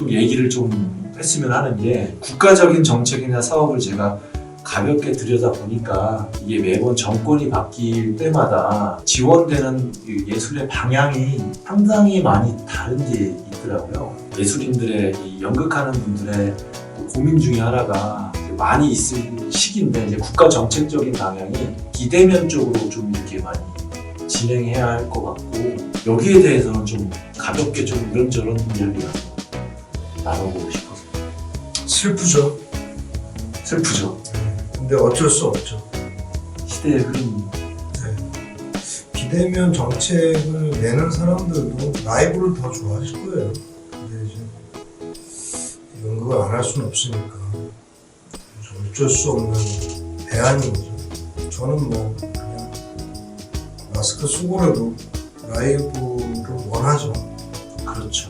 얘기를 좀 했으면 하는 게, 국가적인 정책이나 사업을 제가 가볍게 들여다보니까 이게 매번 정권이 바뀔 때마다 지원되는 예술의 방향이 상당히 많이 다른 게 있더라고요. 예술인들의 이 연극하는 분들의 고민 중에 하나가 많이 있을 시기인데, 이제 국가 정책적인 방향이 비대면 쪽으로 좀 이렇게 많이 진행해야 할 것 같고, 여기에 대해서는 좀 가볍게 좀 이런저런 이야기가 나눠보고 싶어서. 슬프죠. 근데 어쩔 수 없죠. 시대의 흐름. 비대면 정책을 내는 사람들도 라이브를 더 좋아하실 거예요. 근데 이제 연극을 안 할 수는 없으니까 어쩔 수 없는 대안인 거죠. 저는 뭐 그냥 마스크 쓰고라도 라이브를 원하죠. 그렇죠.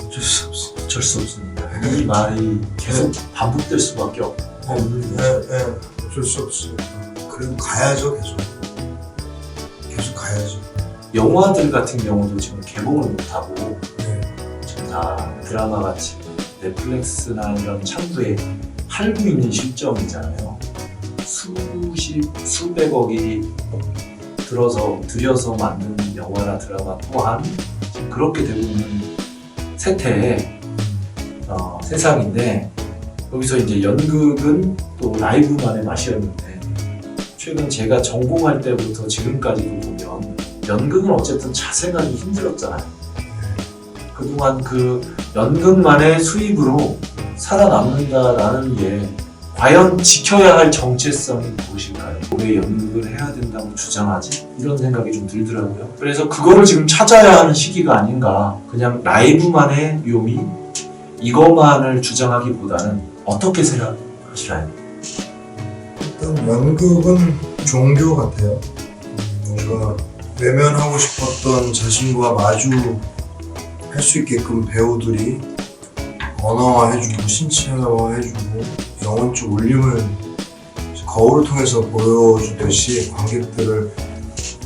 어쩔 수 없어요. 어쩔 수 없습니다. 이 말이 계속 반복될 수밖에 없는 거죠. 어쩔 수 없어요. 그래도 가야죠. 계속 가야죠. 영화들 같은 경우도 지금 개봉을 못하고 네. 지금 다 드라마 같이 넷플릭스나 이런 창구에 팔고 있는 실정이잖아요. 수백억이 들여서 만든 영화나 드라마 또한 그렇게 되고 있는 세상인데, 여기서 이제 연극은 또 라이브만의 맛이었는데, 최근 제가 전공할 때부터 지금까지도 보면 연극은 어쨌든 자생하기 힘들었잖아요. 그동안 그 연극만의 수입으로 살아남는다라는 게 과연 지켜야 할 정체성이 무엇일까요? 왜 연극을 해야 된다고 주장하지? 이런 생각이 좀 들더라고요. 그래서 그거를 지금 찾아야 하는 시기가 아닌가. 그냥 라이브만의 묘미, 이것만을 주장하기보다는 어떻게 생각하시나요? 일단 연극은 종교 같아요. 뭔가 외면하고 싶었던 자신과 마주할 수 있게끔 배우들이 언어화해주고 신체화해주고 영혼적 울림을 거울을 통해서 보여주듯이 관객들을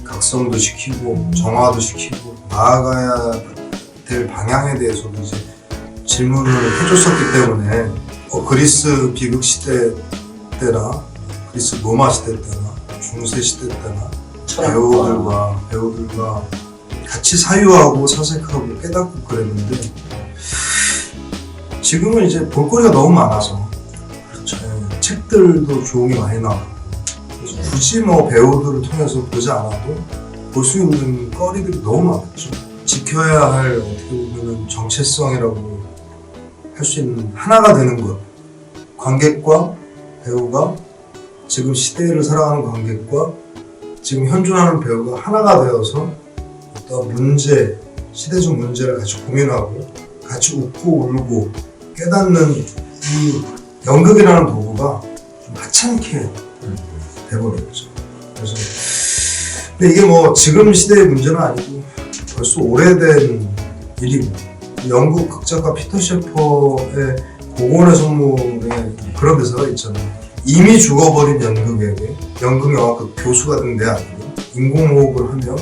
각성도 시키고 정화도 시키고 나아가야 될 방향에 대해서도 이제 질문을 해줬었기 때문에 그리스 비극 시대 때나 그리스 로마 시대 때나 중세 시대 때나 배우들과 같이 사유하고 사색하고 깨닫고 그랬는데, 지금은 이제 볼거리가 너무 많아서 그렇죠. 책들도 좋은 게 많이 나오고, 굳이 뭐 배우들을 통해서 보지 않아도 볼 수 있는 거리들이 너무 많았죠. 지켜야 할 어떻게 보면 정체성이라고 할 수 있는 하나가 되는 것, 관객과 배우가, 지금 시대를 살아가는 관객과 지금 현존하는 배우가 하나가 되어서 어떤 문제, 시대적 문제를 같이 고민하고 같이 웃고 울고 깨닫는 이 연극이라는 도구가 좀 하찮게 돼버렸죠. 그래서 근데 이게 뭐 지금 시대의 문제는 아니고 벌써 오래된 일이고, 영국 극작가 피터 셰퍼의 고곤의 선물에 그런 대사가 있잖아요. 이미 죽어버린 연극에게 연극 영화과 교수가 된 데 아니고 인공호흡을 하며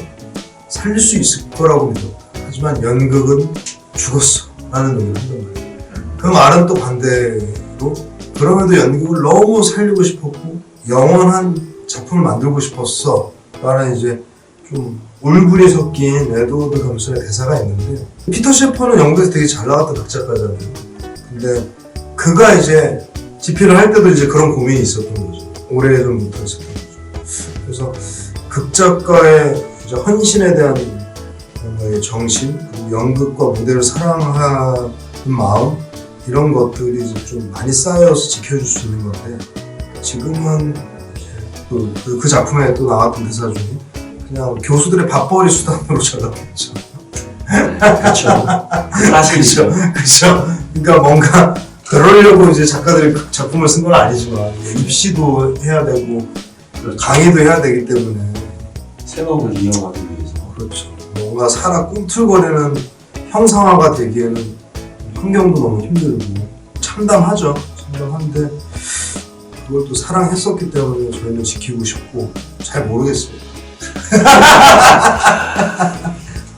살릴 수 있을 거라고 믿었다. 하지만 연극은 죽었어 라는 얘기를 한단 말이에요. 그 말은 또 반대로 그럼에도 연극을 너무 살리고 싶었고 영원한 작품을 만들고 싶었어 라는 이제 좀 울분이 섞인 에드워드 검슨의 대사가 있는데, 피터 셰퍼는 영국에서 되게 잘 나갔던 극작가잖아요. 근데 그가 이제 집필을 할 때도 이제 그런 고민이 있었던 거죠. 오래전부터 있었던 거죠. 그래서 극작가의 이제 헌신에 대한 뭔가의 정신, 그리고 연극과 무대를 사랑하는 마음, 이런 것들이 이제 좀 많이 쌓여서 지켜줄 수 있는 건데, 지금은 그 작품에 또 나왔던 대사 중에 그냥 교수들의 밥벌이 수단으로 전락했죠. 그렇죠. 사실이죠. 그렇죠. 그러니까 뭔가 그러려고 이제 작가들이 작품을 쓴 건 아니지만 입시도 해야 되고 그렇죠. 강의도 해야 되기 때문에 생업을 이어가기 위해서. 그렇죠. 뭔가 살아 꿈틀거리는 형상화가 되기에는 환경도 너무 힘들고 참담하죠. 참담한데 그걸 또 사랑했었기 때문에 저희는 지키고 싶고, 잘 모르겠어요.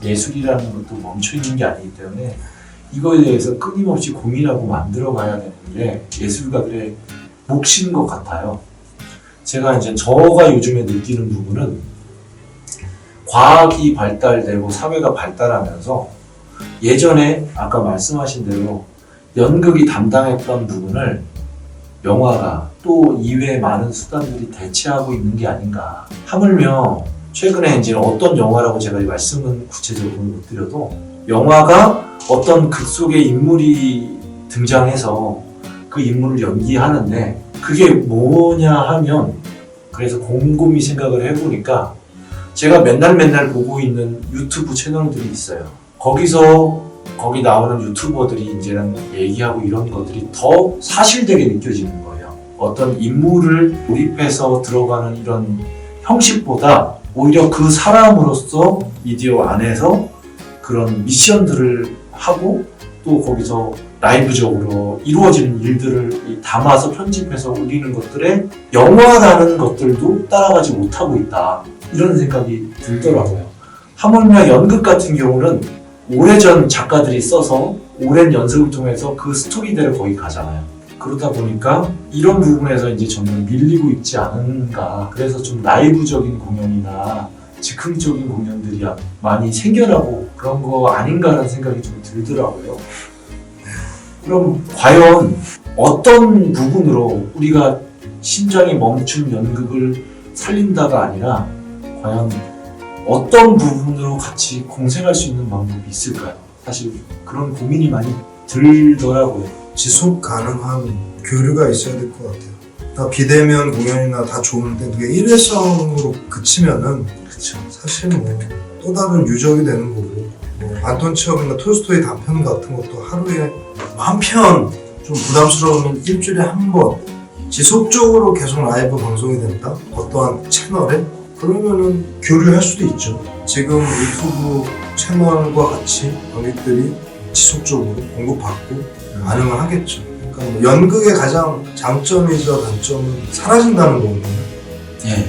예술이라는 것도 멈춰있는 게 아니기 때문에 이거에 대해서 끊임없이 고민하고 만들어가야 되는 게 예술가들의 몫인 것 같아요. 제가 이제 저가 요즘에 느끼는 부분은 과학이 발달되고 사회가 발달하면서 예전에 아까 말씀하신 대로 연극이 담당했던 부분을 영화가 또 이외의 많은 수단들이 대체하고 있는 게 아닌가. 하물며 최근에 이제 어떤 영화라고 제가 말씀은 구체적으로 못 드려도 영화가 어떤 극 속의 인물이 등장해서 그 인물을 연기하는데 그게 뭐냐 하면 그래서 곰곰이 생각을 해보니까 제가 맨날 보고 있는 유튜브 채널들이 있어요. 거기 나오는 유튜버들이 이제는 얘기하고 이런 것들이 더 사실되게 느껴지는 거예요. 어떤 인물을 몰입해서 들어가는 이런 형식보다 오히려 그 사람으로서 미디어 안에서 그런 미션들을 하고 또 거기서 라이브적으로 이루어지는 일들을 담아서 편집해서 올리는 것들에 영화라는 것들도 따라가지 못하고 있다. 이런 생각이 들더라고요. 하물며 연극 같은 경우는 오래전 작가들이 써서 오랜 연습을 통해서 그 스토리대로 거기 가잖아요. 그러다 보니까 이런 부분에서 이제 점점 밀리고 있지 않은가. 그래서 좀 라이브적인 공연이나 즉흥적인 공연들이 많이 생겨나고 그런 거 아닌가라는 생각이 좀 들더라고요. 그럼 과연 어떤 부분으로 우리가 심장이 멈춘 연극을 살린다가 아니라 과연 어떤 부분으로 같이 공생할 수 있는 방법이 있을까요? 사실 그런 고민이 많이 들더라고요. 지속 가능한 교류가 있어야 될 것 같아요. 다 비대면 공연이나 다 좋은데 그게 일회성으로 그치면은 그렇죠. 사실 뭐 또 다른 유적이 되는 거고 뭐 안톤 체험이나 톨스토이 단편 같은 것도 하루에 한 편 좀 부담스러우면 일주일에 한 번 지속적으로 계속 라이브 방송이 된다? 어떠한 채널에? 그러면은 교류할 수도 있죠. 지금 유튜브 채널과 같이 관객들이 지속적으로 공급받고 반응을 하겠죠. 그러니까 뭐 연극의 가장 장점이자 단점은 사라진다는 거거든요. 예.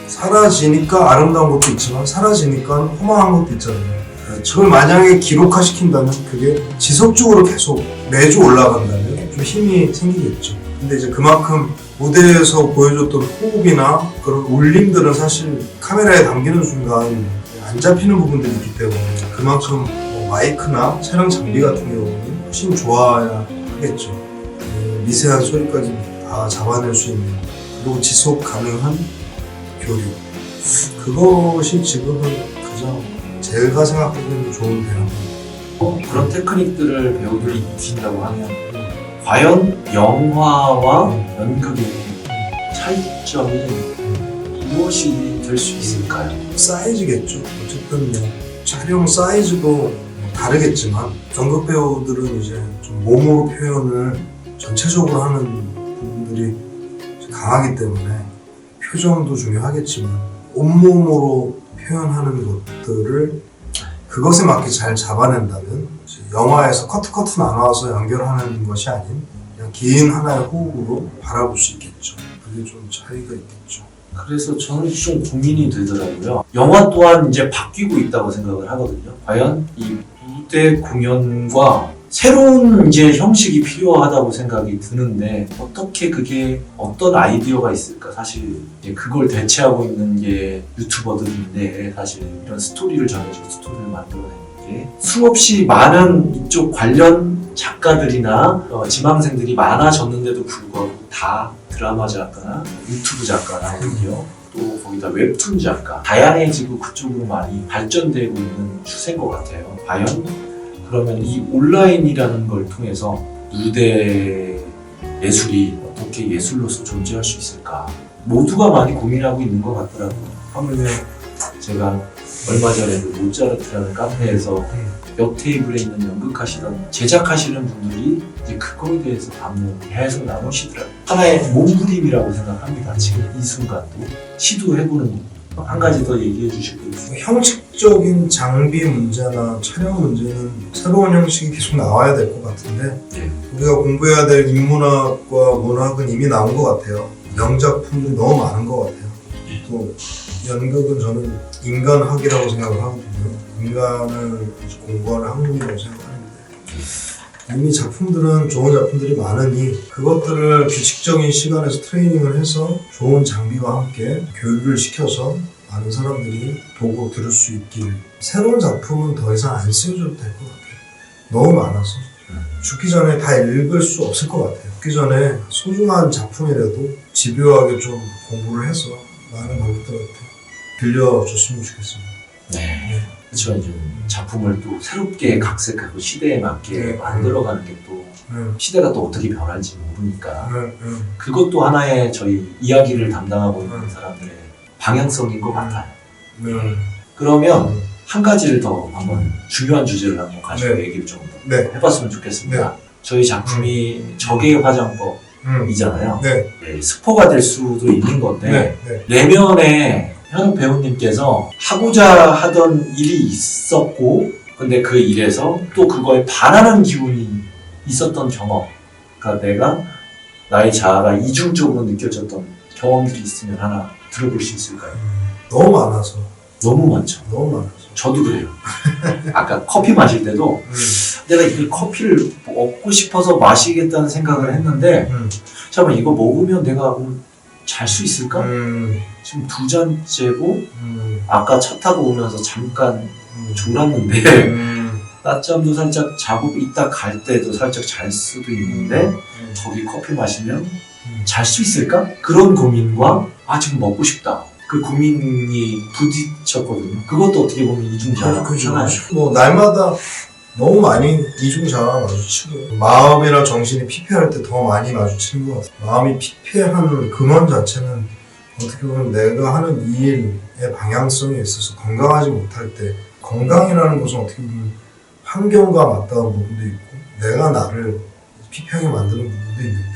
사라지니까 아름다운 것도 있지만 사라지니까 허망한 것도 있잖아요. 그렇죠. 그걸 만약에 기록화시킨다면 그게 지속적으로 계속 매주 올라간다면 좀 힘이 생기겠죠. 근데 이제 그만큼 무대에서 보여줬던 호흡이나 그런 울림들은 사실 카메라에 담기는 순간 안 잡히는 부분들이 있기 때문에 그만큼 뭐 마이크나 촬영 장비 같은 경우는 훨씬 좋아야 하겠죠. 미세한 소리까지 다 잡아낼 수 있는 그리고 지속 가능한 교류. 그것이 지금은 가장 제가 생각하기에는 좋은 대안입니다. 그런 테크닉들을 배우들이 익힌다고 하면 과연 영화와 연극의 차이점이 무엇이 될 수 있을까요? 사이즈겠죠. 어쨌든 뭐 촬영 사이즈도 다르겠지만 연극 배우들은 이제 좀 몸으로 표현을 전체적으로 하는 부분들이 강하기 때문에 표정도 중요하겠지만 온몸으로 표현하는 것들을 그것에 맞게 잘 잡아낸다면 영화에서 커트 나눠서 연결하는 것이 아닌 그냥 긴 하나의 호흡으로 바라볼 수 있겠죠. 그게 좀 차이가 있겠죠. 그래서 저는 좀 고민이 되더라고요. 영화 또한 이제 바뀌고 있다고 생각을 하거든요. 과연 이 무대 공연과 새로운 이제 형식이 필요하다고 생각이 드는데 어떻게 그게 어떤 아이디어가 있을까? 사실 이제 그걸 대체하고 있는 게 유튜버들인데 사실 이런 스토리를 전해주고 스토리를 만들어내는 게 수없이 많은 이쪽 관련 작가들이나 지망생들이 많아졌는데도 불구하고 다 드라마 작가나 유튜브 작가나 오히려 또 거기다 웹툰 작가 다양해지고 그쪽으로 많이 발전되고 있는 추세인 것 같아요. 과연 그러면 이 온라인이라는 걸 통해서 무대 예술이 어떻게 예술로서 존재할 수 있을까? 모두가 많이 고민하고 있는 것 같더라고요. 하물며 제가 얼마 전에도 모차르트라는 카페에서 옆 테이블에 있는 연극하시던 제작하시는 분들이 이제 그거에 대해서 담론 계속 나누시더라고요. 하나의 몸부림이라고 생각합니다. 지금 이 순간도 시도해보는 거. 한 가지 더 얘기해 주실 거 있어요? 형식적인 장비 문제나 촬영 문제는 새로운 형식이 계속 나와야 될 것 같은데 예. 우리가 공부해야 될 인문학과 문학은 이미 나온 것 같아요. 명작품들이 너무 많은 것 같아요. 또 연극은 저는 인간학이라고 생각을 하거든요. 인간을 공부하는 학문이라고 생각하는데 이미 작품들은 좋은 작품들이 많으니 그것들을 규칙적인 시간에서 트레이닝을 해서 좋은 장비와 함께 교육을 시켜서 많은 사람들이 보고 들을 수 있길. 새로운 작품은 더 이상 안 쓰여줘도 될 것 같아요. 너무 많아서 죽기 전에 다 읽을 수 없을 것 같아요. 죽기 전에 소중한 작품이라도 집요하게 좀 공부를 해서 많은 관객들한테 들려줬으면 좋겠습니다. 네. 그렇지만 좀 작품을 또 새롭게 각색하고 시대에 맞게 만들어가는 게 또 시대가 또 어떻게 변할지 모르니까 그것도 하나의 저희 이야기를 담당하고 있는 사람들의 방향성인 것 같아요. 그러면 한 가지를 더 한번 중요한 주제를 한번 가지고 얘기를 좀 해봤으면 좋겠습니다. 저희 작품이 적의 화장법이잖아요. 스포가 될 수도 있는 건데 내면에 현욱 배우님께서 하고자 하던 일이 있었고 근데 그 일에서 또 그거에 반하는 기운이 있었던 경험, 그러니까 내가 나의 자아가 이중적으로 느껴졌던 경험들이 있으면 하나 들어볼 수 있을까요? 너무 많아서. 너무 많죠. 너무 많아서. 저도 그래요. 아까 커피 마실 때도 내가 이 커피를 먹고 싶어서 마시겠다는 생각을 했는데 잠깐만 이거 먹으면 내가 잘 수 있을까? 지금 2잔째고 아까 차 타고 오면서 잠깐 졸았는데 낮잠도 살짝 자고 있다 갈 때도 살짝 잘 수도 있는데 거기 커피 마시면 잘 수 있을까? 그런 고민과 지금 먹고 싶다. 그 고민이 부딪혔거든요. 그것도 어떻게 보면 이중자아잖아요. 뭐 날마다 너무 많이 이중자아가 마주치고 마음이랑 정신이 피폐할 때 더 많이 마주치는 것 같아요. 마음이 피폐한 근원 자체는 어떻게 보면 내가 하는 이 일의 방향성에 있어서 건강하지 못할 때 건강이라는 것은 어떻게 보면 환경과 맞닿은 부분도 있고 내가 나를 피폐하게 만드는 부분도 있는데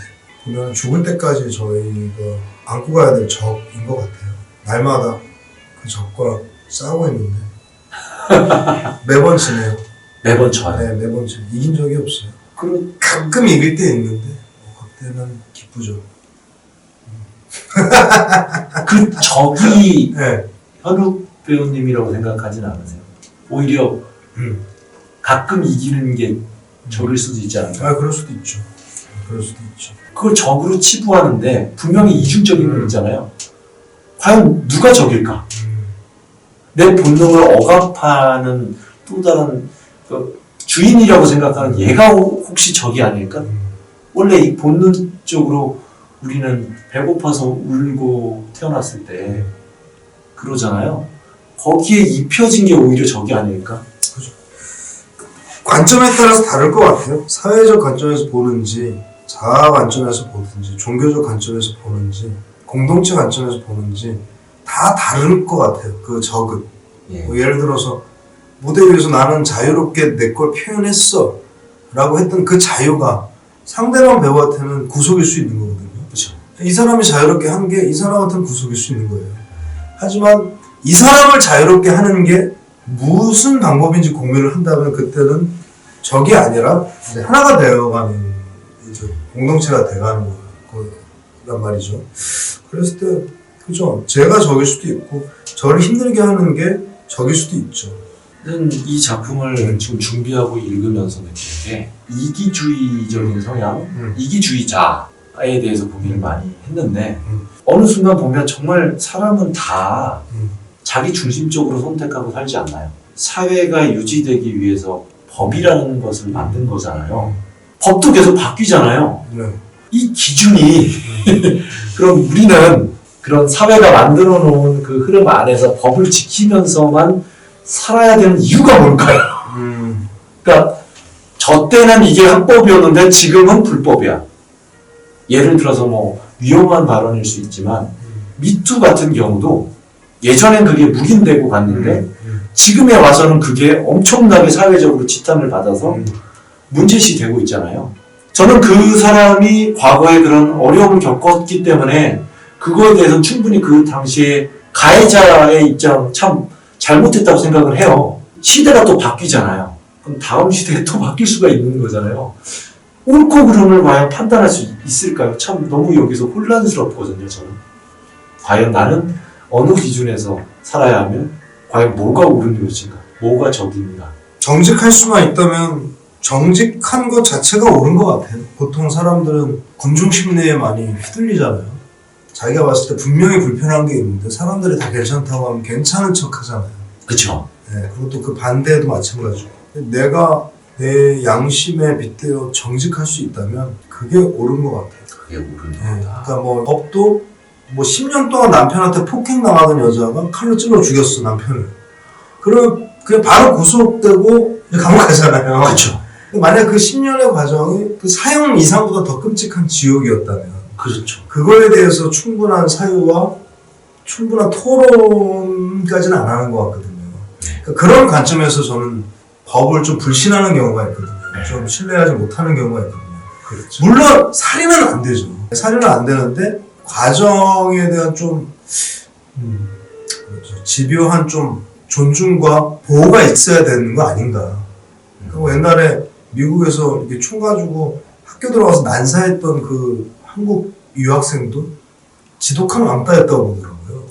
보면 죽을 때까지 저희가 안고 가야 될 적인 것 같아요. 날마다 그 적과 싸우고 있는데 매번 지네요. 매번 져요? 네, 매번 지네요. 이긴 적이 없어요. 가끔 이길 때 있는데 그때는 기쁘죠. 그 적이 현욱 배우님이라고 생각하진 않으세요? 오히려 가끔 이기는 게 적일 수도 있지 않을까요? 그럴 수도 있죠. 그럴 수도 있죠. 그걸 적으로 치부하는데 분명히 이중적인 건 있잖아요. 과연 누가 적일까? 내 본능을 억압하는 또 다른 주인이라고 생각하는 얘가 혹시 적이 아닐까? 원래 이 본능적으로 우리는 배고파서 울고 태어났을 때 그러잖아요. 거기에 입혀진 게 오히려 적이 아닐까? 그죠. 관점에 따라서 다를 것 같아요. 사회적 관점에서 보는지 자아 관점에서 보든지 종교적 관점에서 보는지 공동체 관점에서 보는지 다 다를 것 같아요. 그 적은. 뭐 예를 들어서 무대 위에서 나는 자유롭게 내 걸 표현했어 라고 했던 그 자유가 상대방 배우한테는 구속일 수 있는 거거든요. 그렇죠. 이 사람이 자유롭게 한 게 이 사람한테는 구속일 수 있는 거예요. 하지만 이 사람을 자유롭게 하는 게 무슨 방법인지 고민을 한다면 그때는 적이 아니라 이제 하나가 되어가는 이제 공동체가 돼가는 거란 말이죠. 그랬을 때 그죠. 제가 적일 수도 있고 저를 힘들게 하는 게 적일 수도 있죠. 이 작품을 지금 준비하고 읽으면서 느낀 게 이기주의적인 성향, 이기주의자에 대해서 고민을 많이 했는데 어느 순간 보면 정말 사람은 다 자기 중심적으로 선택하고 살지 않나요? 사회가 유지되기 위해서 법이라는 것을 만든 거잖아요. 법도 계속 바뀌잖아요. 이 기준이 그럼 우리는 그런 사회가 만들어 놓은 그 흐름 안에서 법을 지키면서만 살아야 되는 이유가 뭘까요? 그러니까 저 때는 이게 합법이었는데 지금은 불법이야. 예를 들어서 뭐 위험한 발언일 수 있지만 미투 같은 경우도 예전엔 그게 묵인되고 갔는데 지금에 와서는 그게 엄청나게 사회적으로 지탄을 받아서 문제시 되고 있잖아요. 저는 그 사람이 과거에 그런 어려움을 겪었기 때문에 그거에 대해서는 충분히 그 당시에 가해자의 입장 참 잘못했다고 생각을 해요. 시대가 또 바뀌잖아요. 그럼 다음 시대에 또 바뀔 수가 있는 거잖아요. 옳고 그름을 과연 판단할 수 있을까요? 참 너무 여기서 혼란스럽거든요, 저는. 과연 나는 어느 기준에서 살아야 하면 과연 뭐가 옳은 것인가, 뭐가 적인가. 정직할 수만 있다면 정직한 것 자체가 옳은 것 같아요. 보통 사람들은 군중심리에 많이 휘둘리잖아요. 자기가 봤을 때 분명히 불편한 게 있는데 사람들이 다 괜찮다고 하면 괜찮은 척 하잖아요. 그쵸? 네, 그리고 또 그 반대도 마찬가지고. 내가 내 양심에 빗대어 정직할 수 있다면 그게 옳은 것 같아요. 그게 옳은 네, 거다. 그러니까 뭐 법도 뭐 10년 동안 남편한테 폭행당하던 여자가 칼로 찔러 죽였어, 남편을. 그러면 그게 바로 구속되고 이제 감옥 가잖아요. 그쵸? 만약 그 10년의 과정이 그 사형 이상보다 더 끔찍한 지옥이었다면 그렇죠. 그거에 대해서 충분한 사유와 충분한 토론까지는 안 하는 것 같거든요. 그러니까 그런 관점에서 저는 법을 좀 불신하는 경우가 있거든요. 좀 신뢰하지 못하는 경우가 있거든요. 그렇죠. 물론 살인은 안 되죠. 살인은 안 되는데 과정에 대한 좀 그렇죠. 집요한 좀 존중과 보호가 있어야 되는 거 아닌가. 그리고 옛날에 미국에서 이렇게 총 가지고 학교 들어가서 난사했던 그 한국 유학생도 지독한 왕따였다고 보더라고요.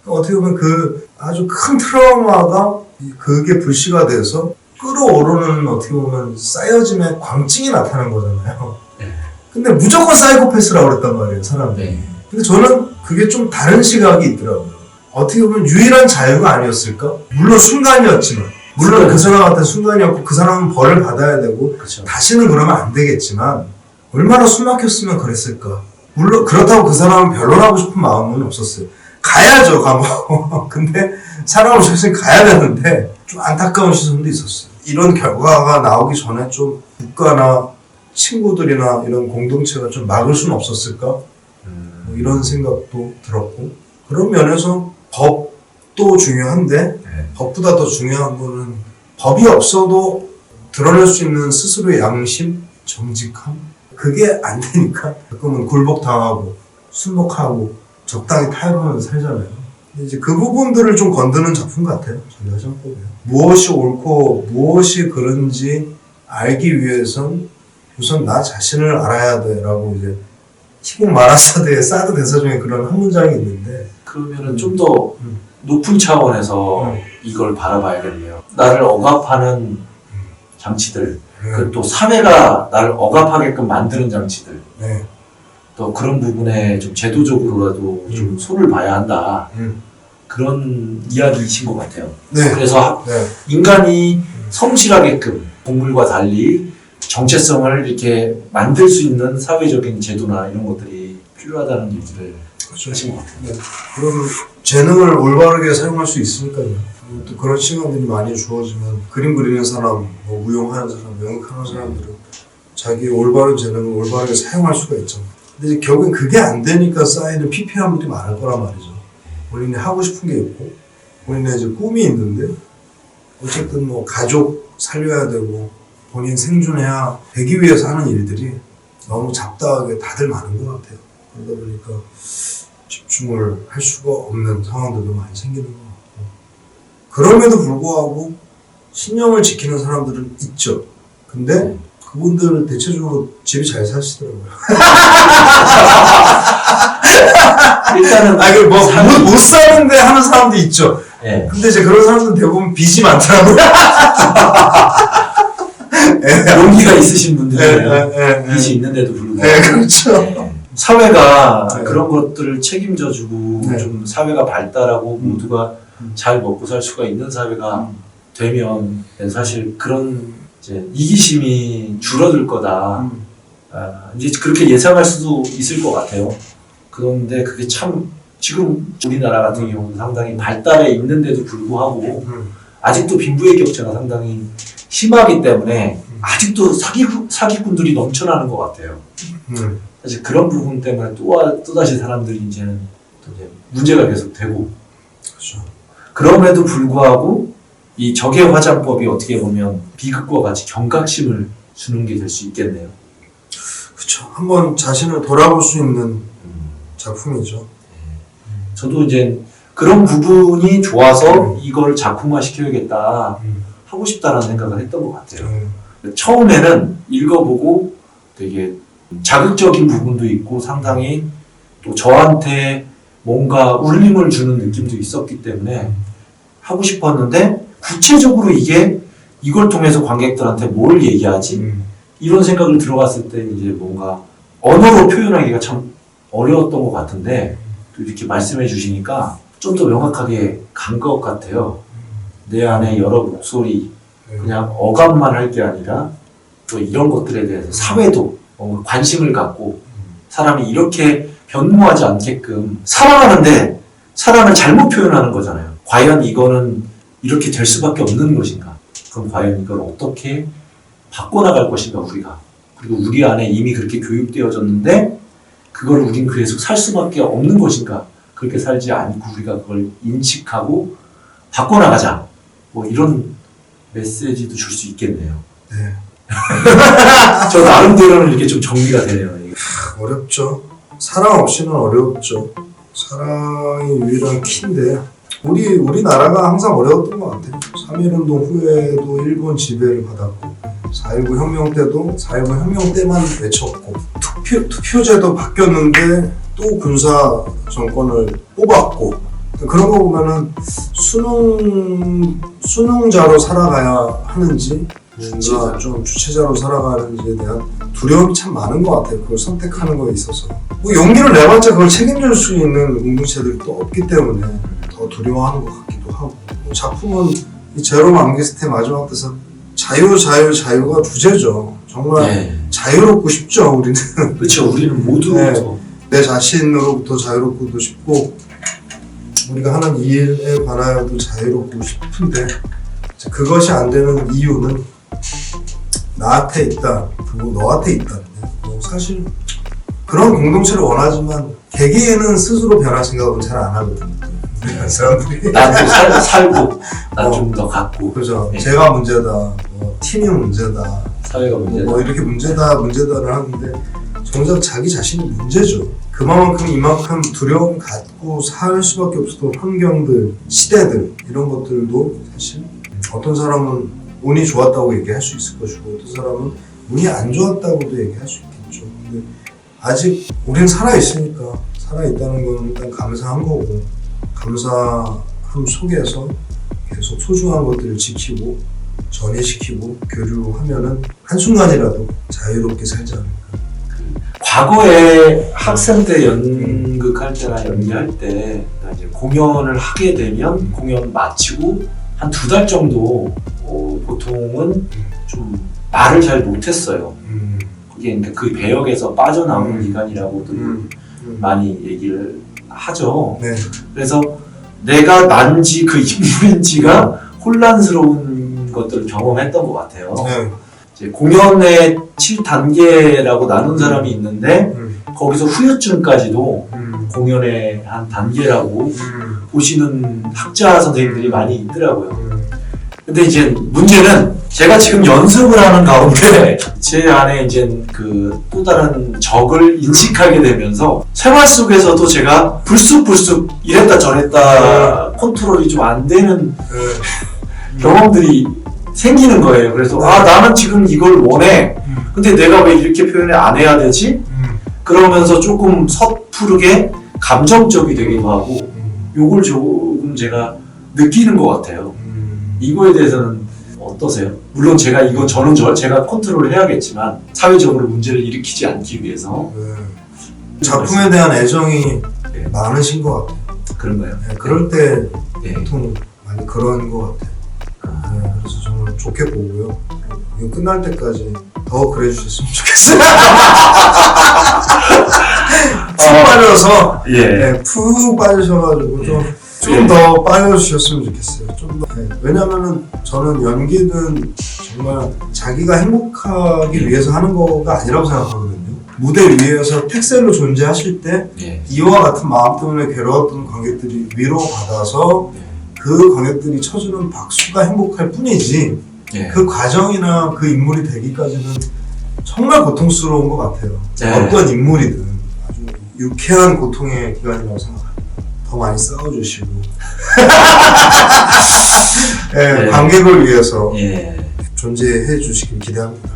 어떻게 보면 그 아주 큰 트라우마가 그게 불씨가 돼서 끌어오르는 어떻게 보면 쌓여짐의 광증이 나타난 거잖아요. 네. 근데 무조건 사이코패스라고 그랬단 말이에요, 사람들이. 네. 근데 저는 그게 좀 다른 시각이 있더라고요. 어떻게 보면 유일한 자유가 아니었을까? 물론 순간이었지만, 물론 그 사람한테 순간이었고 그 사람은 벌을 받아야 되고 그렇죠. 다시는 그러면 안 되겠지만 얼마나 숨 막혔으면 그랬을까? 물론 그렇다고 그 사람은 변론하고 싶은 마음은 없었어요. 가야죠, 감옥. 근데 사람을 저기서 가야 되는데 좀 안타까운 시선도 있었어요. 이런 결과가 나오기 전에 좀 국가나 친구들이나 이런 공동체가 좀 막을 수는 없었을까? 뭐 이런 생각도 들었고, 그런 면에서 법도 중요한데 네. 법보다 더 중요한 거는 법이 없어도 드러낼 수 있는 스스로의 양심, 정직함, 그게 안 되니까 가끔은 굴복당하고 순복하고 적당히 타협하면서 살잖아요. 근데 이제 그 부분들을 좀 건드는 작품 같아요. 저희가 생각보면 무엇이 옳고 무엇이 그른지 알기 위해선 우선 나 자신을 알아야 돼라고 이제 희곡 마라사드의 사드 대사 중에 그런 한 문장이 있는데, 그러면은 좀 더 높은 차원에서 이걸 바라봐야겠네요. 나를 억압하는 장치들, 그 또 사회가 나를 억압하게끔 만드는 장치들, 네. 또 그런 부분에 좀 제도적으로라도 좀 손을 봐야 한다. 그런 이야기이신 것 같아요. 네. 그래서 네. 인간이 성실하게끔 동물과 달리 정체성을 이렇게 만들 수 있는 사회적인 제도나 이런 것들이 필요하다는 얘기를 하신 것 같아요. 네. 그럼 재능을 올바르게 사용할 수 있으니까요. 또 그런 시간들이 많이 주어지면 그림 그리는 사람, 뭐 무용하는 사람, 연극하는 사람들은 자기의 올바른 재능을 올바르게 사용할 수가 있잖아요. 근데 이제 결국엔 그게 안 되니까 쌓이는 피폐함들이 많을 거란 말이죠. 본인이 하고 싶은 게 있고 본인의 이제 꿈이 있는데 어쨌든 뭐 가족 살려야 되고 본인 생존해야 되기 위해서 하는 일들이 너무 잡다하게 다들 많은 것 같아요. 그러다 보니까 집중을 할 수가 없는 상황들도 많이 생기는 것 같고, 그럼에도 불구하고 신념을 지키는 사람들은 있죠. 근데 그분들은 대체적으로 집이 잘 사시더라고요. 일단은 못 사는데 하는 사람도 있죠. 네. 근데 이제 그런 사람들은 대부분 빚이 많더라고요. 용기가 있으신 분들이에요. 네. 빚이 있는데도 불구하고. 네, 그렇죠. 네. 사회가 네. 그런 것들을 책임져주고 네. 좀 사회가 발달하고 모두가 잘 먹고 살 수가 있는 사회가 되면 사실 그런 이제 이기심이 줄어들 거다. 이제 그렇게 예상할 수도 있을 것 같아요. 그런데 그게 참 지금 우리나라 같은 경우는 상당히 발달해 있는데도 불구하고 아직도 빈부의 격차가 상당히 심하기 때문에 아직도 사기꾼들이 넘쳐나는 것 같아요. 사실 그런 부분 때문에 또다시 사람들이 이제는 또 이제 문제가 계속 되고, 그렇죠. 그럼에도 불구하고 이 적외화장법이 어떻게 보면 비극과 같이 경각심을 주는 게 될 수 있겠네요. 그렇죠. 한번 자신을 돌아볼 수 있는 작품이죠. 저도 이제 그런 부분이 좋아서 이걸 작품화 시켜야겠다 하고 싶다라는 생각을 했던 것 같아요. 처음에는 읽어보고 되게 자극적인 부분도 있고 상당히 또 저한테 뭔가 울림을 주는 느낌도 있었기 때문에 하고 싶었는데 구체적으로 이걸 통해서 관객들한테 뭘 얘기하지? 이런 생각을 들어갔을 때 이제 뭔가 언어로 표현하기가 참 어려웠던 것 같은데 또 이렇게 말씀해 주시니까 좀 더 명확하게 간 것 같아요. 내 안에 여러 목소리, 그냥 어감만 할 게 아니라 또 이런 것들에 대해서 사회도 뭔가 관심을 갖고 사람이 이렇게 변모하지 않게끔 사랑하는데 사랑을 잘못 표현하는 거잖아요. 과연 이거는 이렇게 될 수밖에 없는 것인가? 그럼 과연 이걸 어떻게 바꿔나갈 것인가 우리가? 그리고 우리 안에 이미 그렇게 교육되어졌는데 그걸 우린 계속 살 수밖에 없는 것인가? 그렇게 살지 않고 우리가 그걸 인식하고 바꿔나가자. 뭐 이런 메시지도 줄 수 있겠네요. 네. 저 나름대로는 이렇게 좀 정리가 되네요. 이게. 어렵죠. 사랑 없이는 어렵죠. 사랑이 유일한 키인데 우리나라가 항상 어려웠던 것 같아요. 3.1운동 후에도 일본 지배를 받았고 4.19 혁명 때도 4.19 혁명 때만 외쳤고 투표제도 바뀌었는데 또 군사 정권을 뽑았고 그런 거 보면은 수능자로 살아가야 하는지 뭔가 좀 주체자로 살아가는지에 대한 두려움이 참 많은 것 같아요. 그걸 선택하는 거에 있어서 뭐 용기를 내봤자 그걸 책임질 수 있는 공동체들이 또 없기 때문에 더 두려워하는 것 같기도 하고 작품은 이 제롬 앙기스트의 마지막 뜻은 자유가 주제죠. 정말 네. 자유롭고 싶죠. 우리는 그렇죠. 우리는 모두 네. 내 자신으로부터 자유롭고도 싶고 우리가 하는 이 일에 관하여도 자유롭고 싶은데 그것이 안 되는 이유는 나한테 있다 그리고 너한테 있다는데 뭐 사실 그런 공동체를 원하지만 개개인은 스스로 변할 생각은 잘 안 하거든요. 사람들이 나도 살고 난 좀 더 갖고 그죠. 네. 제가 문제다 뭐 팀이 문제다 사회가 문제다. 뭐 이렇게 문제다를 하는데 정작 자기 자신이 문제죠. 그만큼 이만큼 두려움 갖고 살 수밖에 없었던 환경들, 시대들 이런 것들도 사실 어떤 사람은 운이 좋았다고 얘기할 수 있을 것이고 어떤 사람은 운이 안 좋았다고도 얘기할 수 있겠죠. 근데 아직 우린 살아있으니까 살아있다는 건 일단 감사한 거고 감사함 속에서 계속 소중한 것들을 지키고 전해시키고 교류하면은 한순간이라도 자유롭게 살지 않을까. 과거에 학생 때 연극할 때나 연기할 때 이제 공연을 하게 되면 공연 마치고 한 2달 정도 보통은 좀 말을 잘 못했어요. 그게 그 배역에서 빠져나오는 기간이라고도 많이 얘기를 하죠. 네. 그래서 내가 난지 그 인물인지가 혼란스러운 것들을 경험했던 것 같아요. 네. 이제 공연의 7단계라고 나눈 사람이 있는데 거기서 후유증까지도 공연의 한 단계라고 보시는 학자 선생님들이 많이 있더라고요. 근데 이제 문제는 제가 지금 연습을 하는 가운데 제 안에 이제 그 또 다른 적을 인식하게 되면서 생활 속에서도 제가 불쑥불쑥 이랬다 저랬다 컨트롤이 좀 안 되는 경험들이 생기는 거예요. 그래서 나는 지금 이걸 원해. 근데 내가 왜 이렇게 표현을 안 해야 되지? 그러면서 조금 섣부르게 감정적이 되기도 하고 요걸 조금 제가 느끼는 것 같아요. 이거에 대해서는 어떠세요? 물론 제가 제가 컨트롤을 해야겠지만 사회적으로 문제를 일으키지 않기 위해서 작품에 대한 애정이 많으신 것 같아요. 그런가요? 네, 그럴 때 네. 보통 많이 그런 것 같아요. 네, 그래서 저는 좋게 보고요. 이거 끝날 때까지 더 그래 주셨으면 좋겠어요. 푹 빠져서 예. 푹 빠지셔가지고 좀 더 빠져주셨으면 좋겠어요. 좀 더. 네. 왜냐면은 저는 연기는 정말 자기가 행복하기 위해서 하는 거가 아니라고 생각하거든요. 무대 위에서 텍셀로 존재하실 때 이와 같은 마음 때문에 괴로웠던 관객들이 위로받아서 그 관객들이 쳐주는 박수가 행복할 뿐이지 그 과정이나 그 인물이 되기까지는 정말 고통스러운 것 같아요. 어떤 인물이든 아주 유쾌한 고통의 기간이라고 생각합니다. 더 많이 싸워주시고 관객을 위해서 존재해 주시길 기대합니다.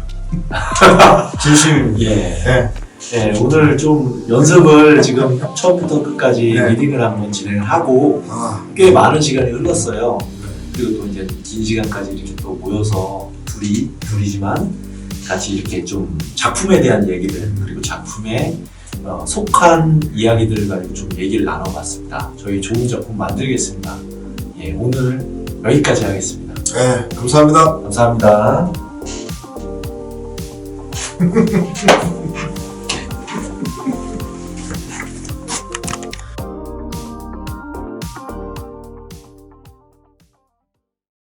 진심입니다. 네, 오늘 좀 연습을 지금 처음부터 끝까지 네. 리딩을 한번 진행을 하고 아, 꽤 많은 시간이 흘렀어요. 그리고 또 이제 긴 시간까지 이렇게 또 모여서 둘이지만 같이 이렇게 좀 작품에 대한 얘기들 그리고 작품에 속한 이야기들을 가지고 좀 얘기를 나눠봤습니다. 저희 좋은 작품 만들겠습니다. 예, 오늘 여기까지 하겠습니다. 네, 감사합니다. 감사합니다.